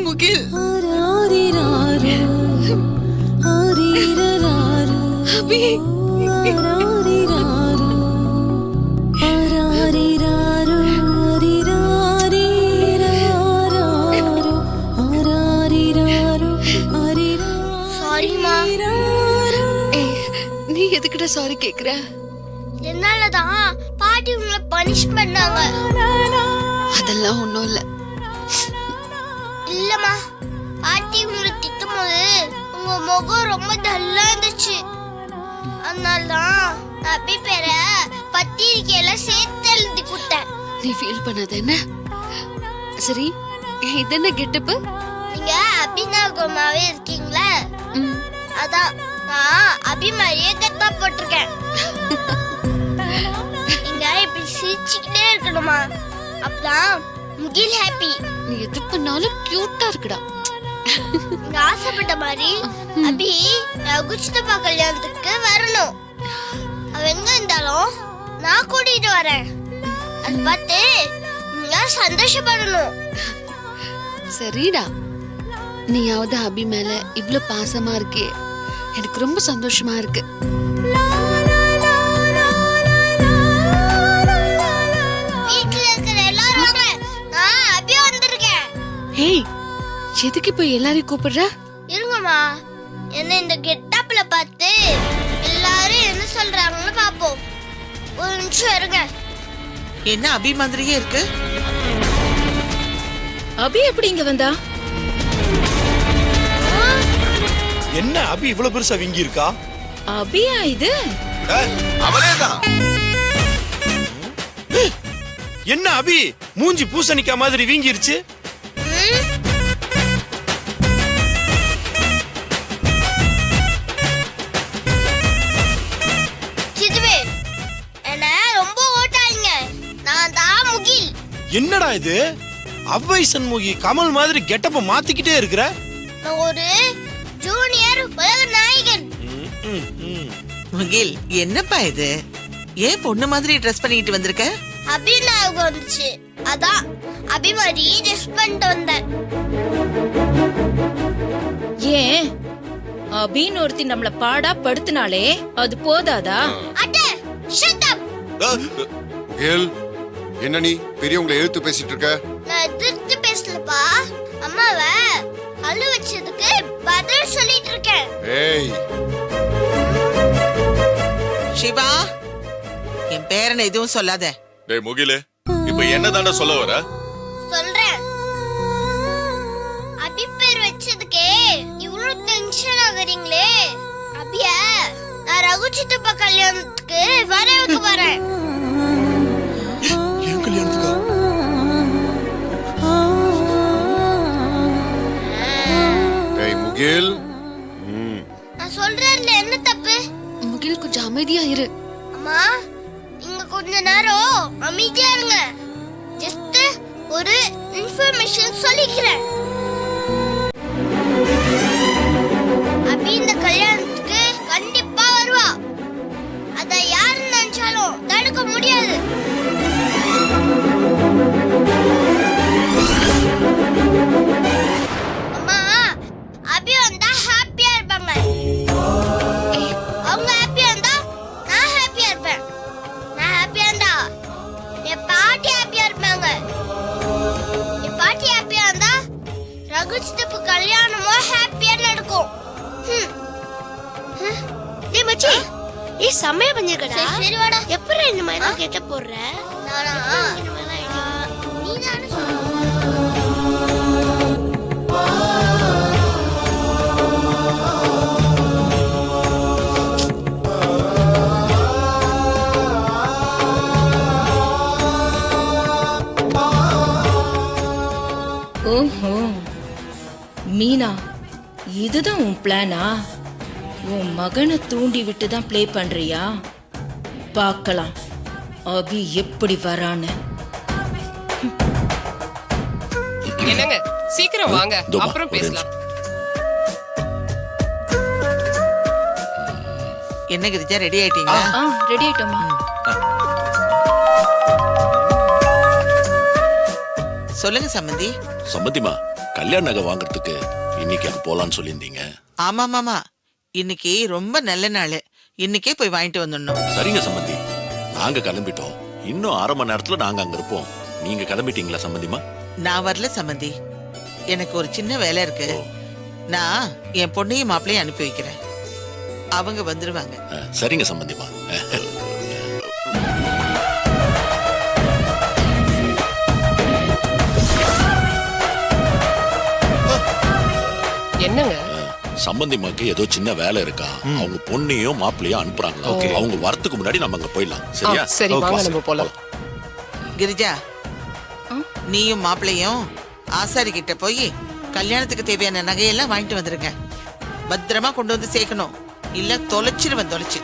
முகில் அபி சாரிமா. நீ எதுக்கிட்ட சாரி கேக்குற? என்னாலதான் பாட்டி உங்களை பனிஷ் பண்ணாங்க. அதெல்லாம் ஒண்ணும் இல்ல. இல்லம்மா, பாட்டி உங்களை திட்டும் போது உங்க முகம் ரொம்ப டல்லா இருந்துச்சு. அதனாலதான் நான் அபி பேர பத்திரிக்கையில சேர்த்து எழுதி கொடுத்தேன். நீ ஃபீல் பண்ணாத என்ன? சரி, இது என்ன கெட்டப்பு? நீங்க அபிநவமாவே இருக்கீங்களா? அதான் நான் அபி மாதிரியே கெட்டா போட்டிருக்கேன். நீங்க இப்படி சிரிச்சுக்கிட்டே இருக்கணுமா, அப்பதான் முகில் ஹாப்பி. நீ எது பண்ணாலும் கியூட்டா இருக்குடா. நீங்க ஆசைப்பட்ட மாதிரி அபி ரகுச்சிதப்பா கல்யாணத்துக்கு வரணும். அவ எங்க இருந்தாலும் நான் கூட்டிட்டு வரேன். அது பார்த்து நீங்க சந்தோஷப்படணும். சரிடா, நீயாவது அபி மேல இவ்ளோ பாசமா இருக்கே, எனக்கு ரொம்ப சந்தோஷமா இருக்கு. வீட்டுல இருக்கிற எல்லாரும் வாங்க, நான் அபி வந்திருக்கேன். ஹேய், எதுக்கு போய் எல்லாரையும் கூப்பிடுற? இருங்கம்மா, என்ன இந்த கெட்டப்ல பார்த்து எல்லாரும் என்ன சொல்றாங்கன்னு பாப்போம். ஒரு நிமிஷம் இருங்க. என்ன அபி மாதிரியே இருக்கு? அபி எப்படி இங்க வந்தா? என்ன அபி இவ்வளவு பெருசா விங்கி இருக்கா? அபியா இது? அவளேதான். என்ன அபி மூஞ்சி பூசணிக்கா மாதிரி வீங்கிருச்சு? சிதுவே, என்ன ரொம்ப ஓட்டாதீங்க. நான் தான் முகில். என்னடா இது? அவ்வை சண்முகி கமல் மாதிரி கெட்டப்ப மாத்திக்கிட்டே இருக்கிற. நான் ஒரு ஜூனியர் உலக நாயகன். முகில், என்னப்பா இது? ஏன் பொண்ணு மாதிரி ட்ரெஸ் பண்ணிட்டு வந்திருக்க? அபி நாயகம் வந்துச்சு, அதான் அபி மாதிரி ட்ரெஸ் பண்ணிட்டு வந்தேன். ஏன் அபின்னு ஒருத்தி நம்மள பாடா படுத்தினாலே அது போதாதா? அட ஷட் அப். முகில், என்ன நீ பெரியவங்களை எழுத்து பேசிட்டு இருக்க? நான் எதிர்த்து பேசலப்பா, அம்மாவை அழு வச்சதுக்கு பதில் சொல்லிட்டு இருக்கேன். ஏய், சிவா, என் பேரனை எதுவும் சொல்லாத. டேய் முகிலே, இப்ப என்னதான்டா சொல்ல வர? சொல்றேன். அபி பேர் வச்சதுக்கே இவ்வளவு டென்ஷன் ஆகுறீங்களே. அபிய நான் ரகு சித்தப்பா கல்யாணத்துக்கு வர வைக்க வரேன். என் கல்யாணத்துக்கா? ஏய் முகில், நான் சொல்றேன்ல, என்ன தப்பு? முகில் கொஞ்சம் அமைதியா இரு. அம்மா, நீங்க கொஞ்ச நேரம் அமைதியா இருங்க. ஜஸ்ட் ஒரு இன்ஃபர்மேஷன் சொல்லிக்கிறேன். அபி இந்த கல்யாணத்துக்கு கண்டிப்பா வருவா. அத யாரு நினைச்சாலும் தடுக்க முடியாது. அம்மா, அபி வந்தா ஹாப்பியா இருப்பாங்க. அவங்க ஹாப்பியா இருந்தா நான் ஹாப்பியா இருப்பேன். நான் ஹாப்பியா இருந்தா என் பாட்டி ஹாப்பியா இருப்பாங்க. என் பாட்டி ஹாப்பியா இருந்தா ரகு சித்தப்பு கல்யாணமும் ஹாப்பியா நடக்கும். டேய் மச்சி, நீ சமைய பண்ணிருக்கடா. சரி வாடா. எப்பற இந்த மாதிரி கேட்ட போடுற? நானா நீ தான சொல்ற. ஓஹோ மீனா, இதுதான் உன் பிளானா? உன் மகனை தூண்டி விட்டு தான் ப்ளே பண்றியா? பார்க்கலாம் அபி எப்படி வரான்னு. என்னங்க, சீக்கிரம் வாங்க, அப்புறம் பேசலாம். என்ன கிரிஜா, ரெடி ஆயிட்டீங்களா? ரெடி ஆயிட்டோமா? சொல்லுங்க சம்பந்தி. சம்பந்திமா, கல்யாண நகை வாங்குறதுக்கு இன்னைக்கு அங்க போலான்னு சொல்லியிருந்தீங்க. ஆமா மாமா, இன்னைக்கு ரொம்ப நல்ல நாள். இன்னைக்கே போய் வாங்கிட்டு வந்துடணும். சரிங்க சம்பந்தி, நாங்க கிளம்பிட்டோம். இன்னும் 1/2 மணி நேரத்துல நாங்க அங்க இருப்போம். நீங்க கிளம்பிட்டீங்களா சம்பந்திமா? நான் வரல சம்பந்தி, எனக்கு ஒரு சின்ன வேலை இருக்கு. நான் என் பொண்ணையும் மாப்பிள்ளையும் அனுப்பி வைக்கிறேன், அவங்க வந்துருவாங்க. சரிங்க சம்பந்திமா. என்னங்க? சம்பந்திமாக்கு ஏதோ சின்ன வேலை இருக்கா, அவங்க பொண்ணையும் மாப்பிள்ளையும் அனுப்புறாங்களா. அவங்க வரத்துக்கு முன்னாடி நம்ம அங்க போயிடலாம். சரியா? சரி வாங்க நம்ம போலாம். கிரிஜா, நீயும் மாப்பிள்ளையும் ஆசாரி கிட்ட போய் கல்யாணத்துக்கு தேவையான நகையெல்லாம் வாங்கிட்டு வந்துருங்க. பத்திரமா கொண்டு வந்து சேர்க்கணும், இல்ல தொலைச்சிருவேன். தொலைச்சு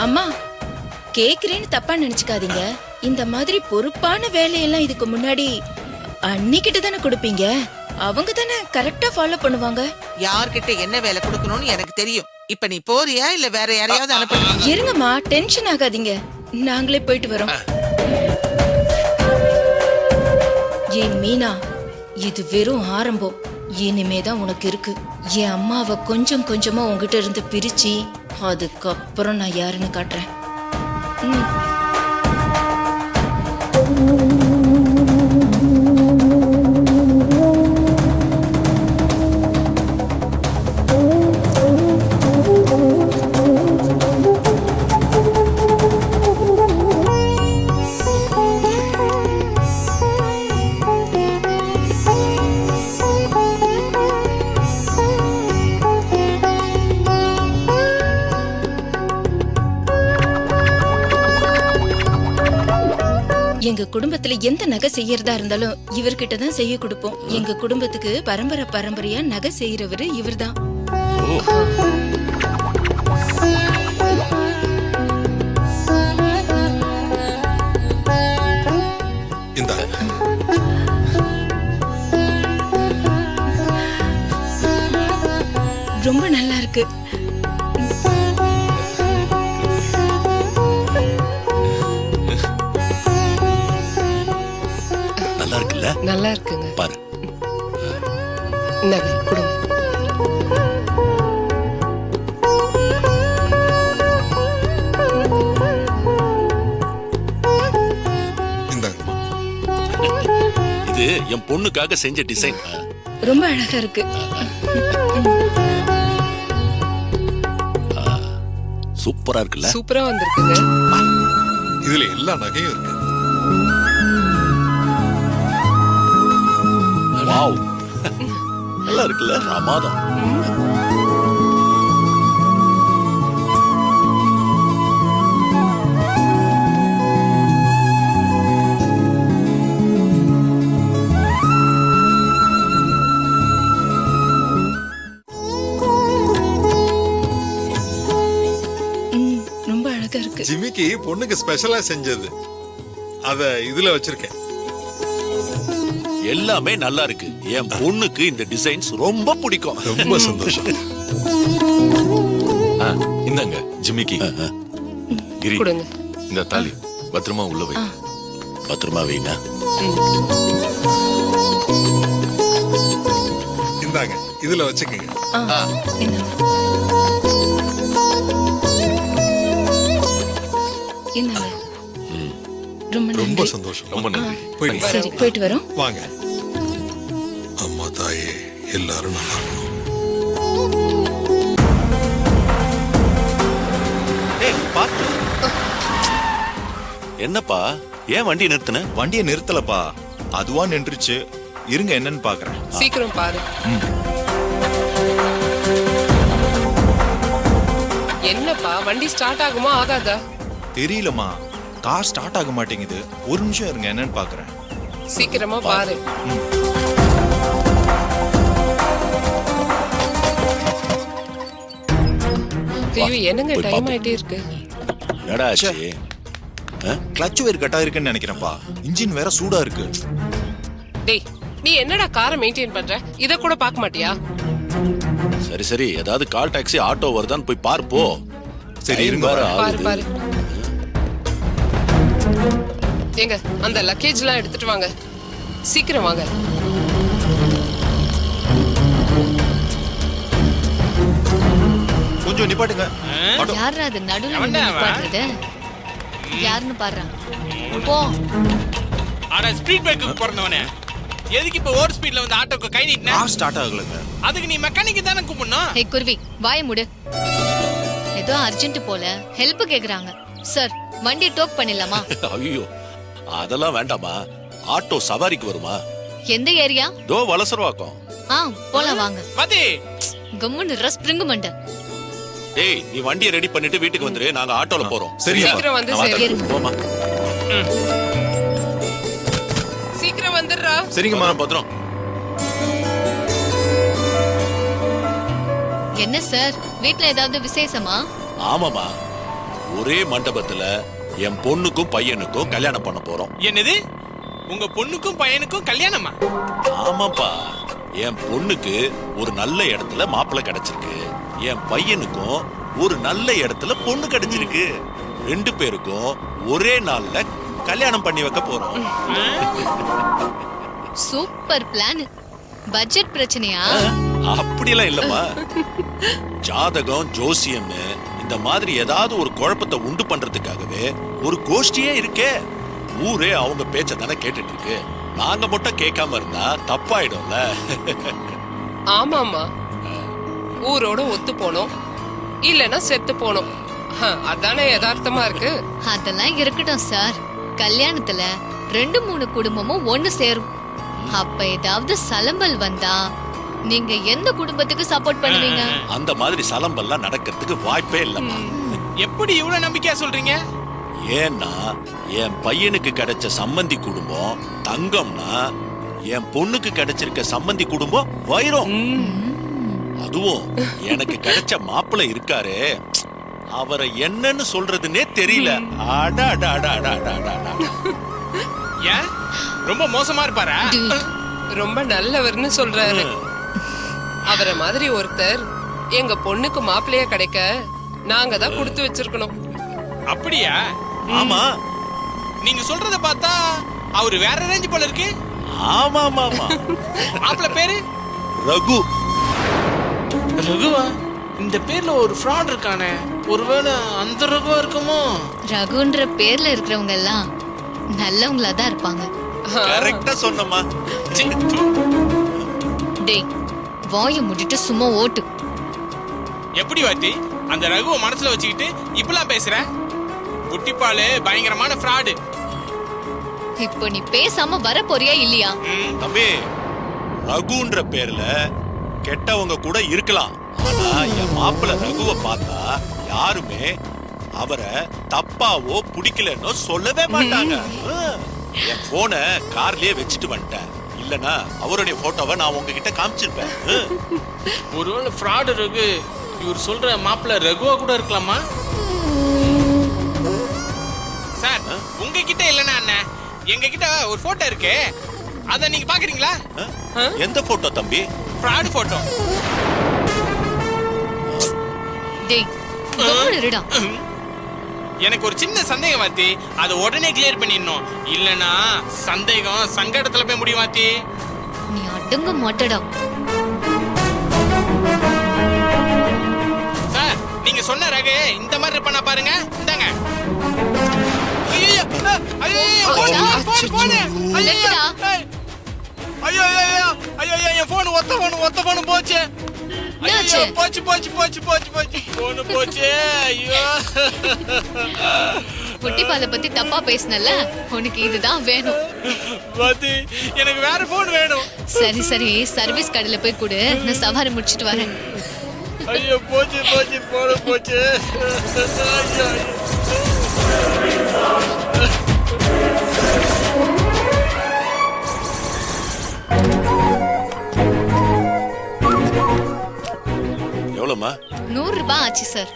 அம்மா, கேக்குறேன்னு தப்பா நினைச்சுக்காதீங்க. இந்த மாதிரி பொறுப்பான வேலையெல்லாம் இதுக்கு முன்னாடி அன்னிக்கிட்ட தானே கொடுப்பீங்க. அவங்க தானே கரெக்டா ஃபாலோ பண்ணுவாங்க. யார்கிட்ட என்ன வேலை கொடுக்கணும்னு எனக்கு தெரியும். இப்ப நீ போறியா இல்ல வேற யாரையாவது அனுப்புறியா? இருங்கம்மா, டென்ஷன் ஆகாதீங்க, நாங்களே போயிட்டு வரோம். ஏன் மீனா, இது வெறும் ஆரம்பம். இனிமேதான் உனக்கு இருக்கு. என் அம்மாவை கொஞ்சம் கொஞ்சமா உங்ககிட்ட இருந்து பிரிச்சு அதுக்கப்புறம் நான் யாருன்னு காட்டுறேன். எங்க குடும்பத்துல எந்த நகை செய்யறதா இருந்தாலும் இவர்கிட்ட தான் செய்ய கொடுப்போம். எங்க குடும்பத்துக்கு பரம்பரை பரம்பரையா நகை செய்யறவரு இவர்தான். ரொம்ப நல்லா இருக்கு. நல்லா இருக்குல்ல? நல்லா இருக்குங்க. பாரு, நகை கொடுங்க. இது என் பொண்ணுக்காக செஞ்ச டிசைன். ரொம்ப அழகா இருக்கு. சூப்பரா இருக்குல்ல? சூப்பரா வந்திருக்குங்க. இதுல எல்லா நகையும் இருக்கு. வாவ், நல்லா இருக்குல்ல? பிரமாதம். ரொம்ப அழகா இருக்கு. ஜிமிக்கு பொண்ணுக்கு ஸ்பெஷலா செஞ்சது, அத இதுல வச்சிருக்கேன். எல்லாமே நல்லா இருக்கு. என் பொண்ணுக்கு இந்த டிசைன்ஸ் ரொம்ப பிடிக்கும். ரொம்ப சந்தோஷம். இந்தாங்க ஜிமிக்கி. கிரி, கொடுங்க. இந்த தாலி பத்திரமா உள்ள வை. பத்திரமா வைங்க. இந்தாங்க, இதுல வச்சுக்கோங்க. ரொம்ப சந்தோஷம். ரொம்ப நன்றி. சரி, போயிட்டு வரோம். வாங்க. அம்மா தாயே, எல்லாரும் நல்லா இருக்கணும். என்னப்பா, ஏன் வண்டி நிறுத்தின? வண்டியை நிறுத்தலப்பா, அதுவா நின்றுச்சு. இருங்க என்னன்னு பாக்குறேன். சீக்கிரம் பாரு. என்னப்பா, வண்டி ஸ்டார்ட் ஆகுமா ஆகாதா? தெரியலம்மா, கார் ஸ்டார்ட் ஆக மாட்டேங்குது. ஒரு நிமிஷம் இருங்க என்னன்னு பாக்குறேன். சீக்கிரமா பாரு. ஐயோ, என்னங்க டைம் ஆயிட்டே இருக்கு. என்னடா ஆச்சு? கிளட்ச் வேர் கட்டா இருக்குன்னு நினைக்கிறேன்ப்பா. இன்ஜின் வேற சூடா இருக்கு. டேய், நீ என்னடா காரை மெயின்டைன் பண்ற? இத கூட பார்க்க மாட்டியா? சரி சரி, ஏதாவது கால் டாக்ஸி ஆட்டோ வருதான்னு போய் பார்ப்போ. சரி இருங்க வேற வரேன். பாரு ஆகுது. பாரு ஏங்க அந்த லக்கேஜ்லாம் எடுத்துட்டு வாங்க சீக்கிரம் வாங்க. கொஞ்சம் நிப்பாட்டுங்க ஆட்டோ. யாரா அது நடுவுல பாடுறது? யாருன்னு பாடுறான் போ. ஆனா ஸ்பீட் பிரேக்குக்கு பிறந்தவனே எதுக்கு இப்ப ஓவர் ஸ்பீட்ல வந்து ஆட்டோக்கு கை நீட்டின? Car start ஆகலங்க. அதுக்கு நீ மெக்கானிக் தானே கூப்பிடணும். ஹே குருவி வாய மூடு. ஏதோ அர்ஜென்ட் போல ஹெல்ப் கேக்குறாங்க. சார் வண்டி டோக் பண்ணிடலாமா? ஐயோ அதெல்லாம் வேண்டாமா. ஆட்டோ சவாரிக்கு வருமா? எந்த ஏரியா? தோ வலசரவாக்கம். போலாம் வாங்க. மதி கம்முன்னு ஸ்ப்ரிங் மண்ட. டேய் நீ வண்டியை ரெடி பண்ணிட்டு வீட்டுக்கு வந்துரு. நாங்க ஆட்டோல போறோம். சரியா? சீக்கிரம் வந்து நான் சேரு. வந்துடுறேன். போம்மா. சீக்கிரம் வந்துடுறா. சரிங்கம்மா. பத்திரம். என்ன சார் வீட்ல ஏதாவது விசேஷமா? ஆமாமா, ஒரே மண்டபத்துல என் பொண்ணுக்கும் பையனுக்கும் கல்யாணம் பண்ண போறோம். என்னது உங்க பொண்ணுக்கும் பையனுக்கும் கல்யாணமா? ஆமாப்பா, என் பொண்ணுக்கு ஒரு நல்ல இடத்துல மாப்பிள்ளை கிடைச்சிருக்கு. என் பையனுக்கும் ஒரு நல்ல இடத்துல பொண்ணு கிடைச்சிருக்கு. 2 பேருக்கும் ஒரே நாள்ல கல்யாணம் பண்ணி வைக்க போறோம். Super plan. பட்ஜெட் பிரச்சனையா? அப்படியெல்லாம் இல்லம்மா. ஜாதகம் ஜோசியம்னு இந்த மாதிரி ஏதாவது ஒரு குழப்பத்தை உண்டு பண்றதுக்காகவே ஒரு கோஷ்டியே இருக்கே. ஊரே அவங்க பேச்ச தானே கேட்டுட்டு இருக்கு. நாங்க மட்டும் கேட்காம இருந்தா தப்பாயிடும்ல. ஆமாமா, ஊரோட ஒத்து போனோம் இல்லனா செத்து போனோம். அதானே யதார்த்தமா இருக்கு. அதெல்லாம் இருக்கட்டும் சார். கல்யாணத்துல 2-3 குடும்பமும் ஒண்ணு சேரும். அப்ப ஏதாவது சலம்பல் வந்தா நீங்க எந்த குடும்பத்துக்கு சப்போர்ட் பண்ணுவீங்க? அந்த மாதிரி சலம்பெல்லாம் நடக்கிறதுக்கு வாய்ப்பே இல்லம்மா. எப்படி இவ்வளவு நம்பிக்கையா சொல்றீங்க? ஏன்னா என் பையனுக்கு கிடைச்ச சம்பந்தி குடும்பம் தங்கம்னா என் பொண்ணுக்கு கிடைச்சிருக்க சம்பந்தி குடும்பம் வைரம். அதுவும் எனக்கு கிடைச்ச மாப்பிள்ளை இருக்காரே, அவரை என்னன்னு சொல்றதுன்னே தெரியல. அடா அடா அடா அடா அடா அடா. ஏன் ரொம்ப மோசமா இருப்பாரா? ரொம்ப நல்லவர்னு சொல்றாரு. அவரை மாதிரி ஒருத்தர் எங்க பொண்ணுக்கு மாப்பிள்ளையா கிடைக்க நாங்க தான் கொடுத்து வச்சிருக்கணும். அப்படியா? ஆமா, நீங்க சொல்றத பார்த்தா அவரு வேற ரேஞ்ச் போல இருக்கு. ஆமா ஆமா ஆமா. மாப்பிள்ள பேரு ரகு. ரகுவா? இந்த பேர்ல ஒரு ஃப்ராட் இருக்கானே, ஒருவேளை அந்த ரகுவா இருக்குமோ? ரகுன்ற பேர்ல இருக்கிறவங்க எல்லாம் நல்லவங்களா தான் இருப்பாங்க. கரெக்டா சொன்னம்மா. டேய் வாயை மூடிட்டு சும்மா ஓட்டு. எப்படி வாத்தி அந்த ரகுவை மனசுல வச்சுக்கிட்டு இப்பெல்லாம் பேசுற? புட்டிப்பாலு பயங்கரமான ஃப்ராடு. இப்போ நீ பேசாம வர போறியா இல்லையா? தம்பி, ரகுன்ற பேர்ல கெட்டவங்க கூட இருக்கலாம். ஆனா என் மாப்பிள்ள ரகுவை பார்த்தா யாருமே அவரை தப்பாவோ பிடிக்கலன்னோ சொல்லவே மாட்டாங்க. என் போனை கார்லயே வச்சுட்டு வந்துட்டேன். இல்லனா அவருடைய போட்டோவை நான் உங்ககிட்ட காமிச்சிருப்பேன். ஒருவேளை ஃப்ராடு ரகு இவர் சொல்ற மாப்பிள்ள ரகுவா கூட இருக்கலாமா? சார் உங்ககிட்ட இல்லனா அண்ணா, எங்க கிட்ட ஒரு போட்டோ இருக்கு, அத நீங்க பாக்குறீங்களா? எந்த போட்டோ தம்பி? Fraud photo. டேய் கம்முனு இருடா. எனக்கு ஒரு சின்ன சந்தேகம் வாத்தி, அதை உடனே கிளியர் பண்ணிடணும். இல்லனா சந்தேகம் சங்கடத்துல போய் முடியும் வாத்தி. நீ அடங்க மாட்டடா. சார் நீங்க சொன்ன ரகு இந்த மாதிரி இருப்பானா பாருங்க. இந்தாங்க. ஐயோ என் போன் ஒத்த போன் போச்சு. போச்சு போச்சு போச்சு போச்சு போச்சு போன் போச்சு. ஐயோ புட்டிப்பாலை பத்தி தப்பா பேசினல, உனக்கு இதுதான் வேணும். வாத்தி எனக்கு வேற போன் வேணும். சரி சரி, சர்வீஸ் கடையில போய் கொடு, நான் சவாரி முடிச்சிட்டு வரேன். ஐயோ போச்சு போச்சு போன் போச்சு. ஐயோ எவ்வளவுமா? 100 ரூபாய் ஆச்சு சார்.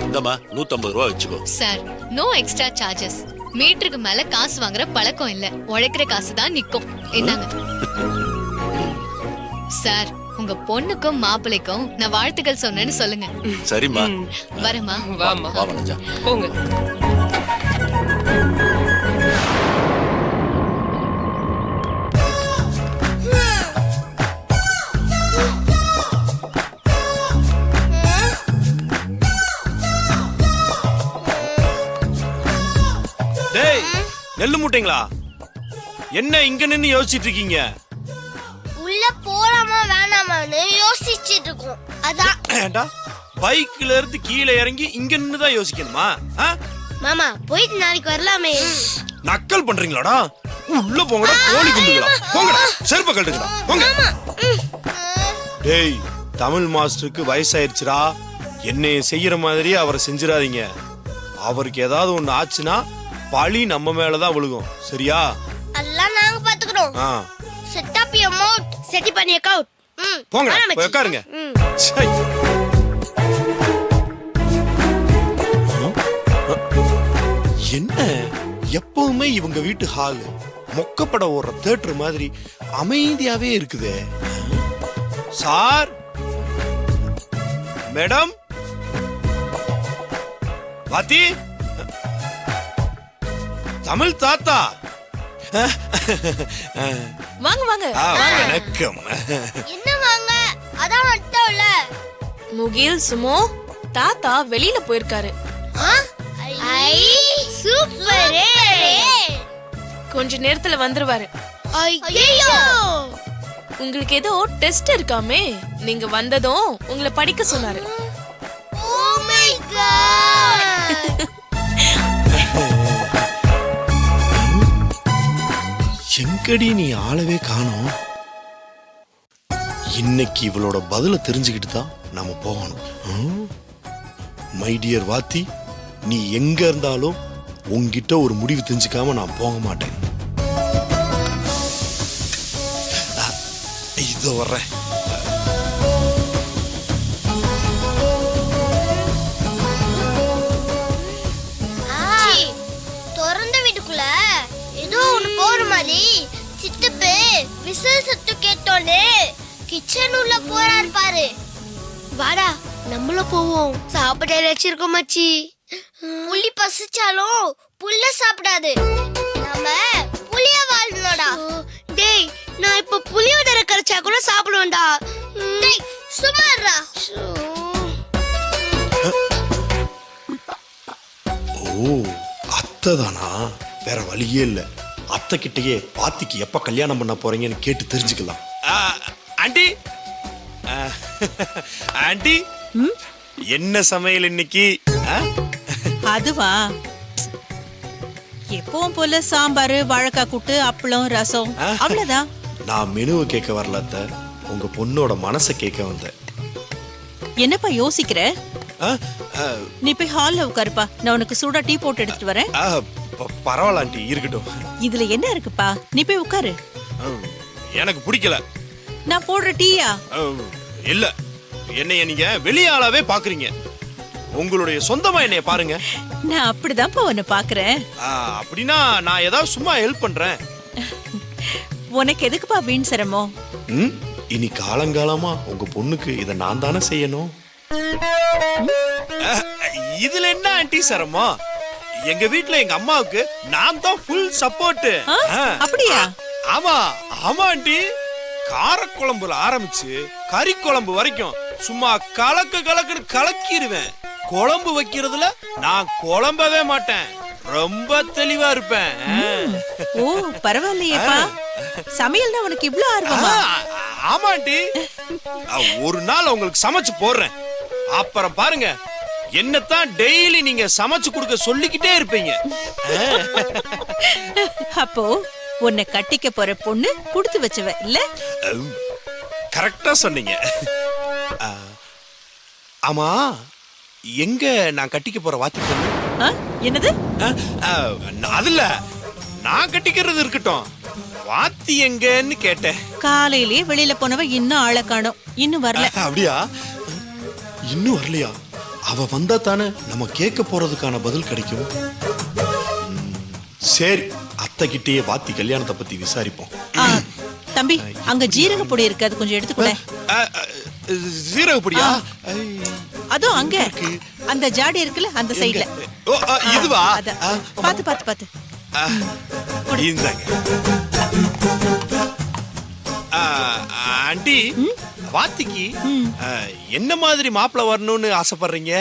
இந்தமா 150 ரூபா வச்சுக்கோ. Sir no extra charges. மீட்டருக்கு மேல காசு வாங்குற பழக்கம் இல்ல, உழைக்கிற காசு தான் நிக்கும். என்னங்க சார், உங்க பொண்ணுக்கும் மாப்பிள்ளைக்கும் நான் வாழ்த்துக்கள் சொன்னேன்னு சொல்லுங்க. சரிம்மா. வரமா? வாமா. வா வனஜா. போங்க. டேய் நெல்லு மூட்டைங்களா, என்ன இங்க நின்னு யோசிச்சிட்டு இருக்கீங்க? உள்ள போலாமா வேணாமான்னு யோசிச்சுட்டு இருக்கோம். அதான் ஏண்டா பைக்ல இருந்து கீழே இறங்கி இங்க நின்னு தான் யோசிக்கணுமா? மாமா போயிட்டு நாளைக்கு வரலாமே. நக்கல் பண்றீங்களாடா? உள்ள போங்கடா கோழி குண்டுங்களா, போங்கடா செருப்ப கழட்டுங்கடா போங்க. டேய் தமிழ் மாஸ்டருக்கு வயசாயிருச்சுடா, என்னைய செய்யற மாதிரி அவரை செஞ்சிடாதீங்க. அவருக்கு ஏதாவது ஒண்ணு ஆச்சுன்னா பழி நம்ம மேலதான் விழுகும், சரியா? எல்லாம் நாங்க பாத்துக்கிறோம். Set up your mouth, set பண்ணி அக்கவுண்ட். போங்க போய் உட்காருங்க. சை. என்ன எப்பவுமே இவங்க வீட்டு ஹால் மொக்கப்பட ஓடுற தியேட்டர் மாதிரி அமைதியாவே இருக்குதே. சார், மேடம், வாத்தி, தமிழ் தாத்தா, வாங்க வாங்க. வணக்கம். என்ன வாங்க, அதான் வந்துட்டோம்ல. முகில் சுமோ தாத்தா வெளியில போயிருக்காரு. ஐ சூப்பரே, கொஞ்ச நேரத்துல வந்துருவாரு. ஐயோ உங்களுக்கு ஏதோ டெஸ்ட் இருக்காமே, நீங்க வந்ததும் உங்களை படிக்க சொன்னாரு. Oh my god. எங்கடி நீ ஆளவே காணோம்? இன்னைக்கு இவளோட பதில தெரிஞ்சுக்கிட்டு தான் நாம போகணும். மை டியர் வாத்தி, நீ எங்க இருந்தாலும் உன்கிட்ட ஒரு முடிவு தெரிஞ்சுக்காம நான் போக மாட்டேன். இதோ வர்றேன். திறந்த வீட்டுக்குள்ள ஏதோ ஒண்ணு போற மாதிரி சித்தப்பு விசில் சத்து கேட்டோன்னு கிச்சன் உள்ள போறாரு பாரு. வாடா நம்மளும் போவோம். சாப்பிட ஏதாச்சும் இருக்கோம் மச்சி. புலி பசிச்சாலும் புல்ல சாப்பிடாது, நம்ம புளிய வாழ்னோடா. டேய் நான் இப்ப புளியோதரை கரைச்சா கூட சாப்பிடுவேன்டா. டேய் சும்மாடா. ஓ அத்தை தானா? வேற வழியே இல்ல. அத்தை கிட்டயே பாத்திக்கு எப்ப கல்யாணம் பண்ண போறீங்கன்னு கேட்டு தெரிஞ்சுக்கலாம். ஆண்டி, ஆண்டி, என்ன சமையல் இன்னைக்கு? அதுவா, எப்பவும் போல சாம்பார், வாழைக்காய் கூட்டு, அப்பளம், ரசம், அவ்வளவுதான். நான் மெனுவை கேட்க வரல அத்தை, உங்க பொண்ணோட மனசை கேட்க வந்தேன். என்னப்பா யோசிக்கிற? நீ போய் ஹால்ல உட்காருப்பா, நான் உனக்கு சூடா டீ போட்டு எடுத்துட்டு வரேன். பரவாயில்ல ஆண்டி, இருக்கட்டும். இதுல என்ன இருக்குப்பா, நீ போய் உட்காரு. எனக்கு பிடிக்கல. நான் போடுற டீயா? இல்ல, என்னைய நீங்க வெளியாளாவே பாக்குறீங்க. உங்களுடைய சொந்தமா என்னைய பாருங்க. நான் அப்படிதான்ப்பா உன்னை பாக்குறேன். அப்படின்னா நான் ஏதாவது சும்மா ஹெல்ப் பண்றேன். உனக்கு எதுக்குப்பா வீண் சிரமம்? இனி காலங்காலமா உங்க பொண்ணுக்கு இதை நான் தானே செய்யணும். இதுல என்ன ஆண்டி சிரமம்? எங்க வீட்டுல எங்க அம்மாவுக்கு நான் தான் ஃபுல் சப்போர்ட். அப்படியா? ஆமா ஆமா ஆண்டி, காரக்குழம்புல ஆரம்பிச்சு கறி குழம்பு வரைக்கும் சும்மா கலக்குன்னு கலக்கிடுவேன். குழம்பு வைக்கிறதுல நான் குழம்பவே மாட்டேன், ரொம்ப தெளிவா இருப்பேன். ஓ பரவாயில்லையேப்பா, சமையல்னா உனக்கு இவ்ளோ ஆர்வமா? ஆமா ஆண்டி, ஒரு நாள் உங்களுக்கு சமைச்சு போடுறேன், அப்புறம் பாருங்க என்னத்தான் டெய்லி நீங்க சமைச்சு கொடுக்க சொல்லிக்கிட்டே இருப்பீங்க. அப்போ உன்னை கட்டிக்க போற பொண்ணு கொடுத்து வச்சவ இல்ல? கரெக்டா சொன்னீங்க. ஆமா, எங்க நான் கட்டிக்க போற வாத்தி பொண்ணு? என்னது? அதுல நான் கட்டிக்கிறது இருக்கட்டும், வாத்தி எங்கன்னு கேட்டேன். காலையிலேயே வெளியில போனவ இன்னும் ஆளை காணோம், இன்னும் வரல. அப்படியா? இன்னும் வரலையா? அவ வந்தா தானே நம்ம கேட்க போறதுக்கான பதில் கிடைக்கும். சரி, அத்தை கிட்டேயே வாத்தி கல்யாணத்தை பத்தி விசாரிப்போம். தம்பி அங்க ஜீரக பொடி இருக்கு, அது கொஞ்சம் எடுத்துக்கூட. ஜீரக பொடியா? அதோ அங்க அந்த ஜாடி இருக்குல்ல அந்த சைடுல. ஓ, இதுவா? பாத்து பாத்து பாத்து. இந்தாங்க. ஆண்டி, வாத்திக்கு என்ன மாதிரி மாப்பிள்ளை வரணும்னு ஆசைப்படுறீங்க?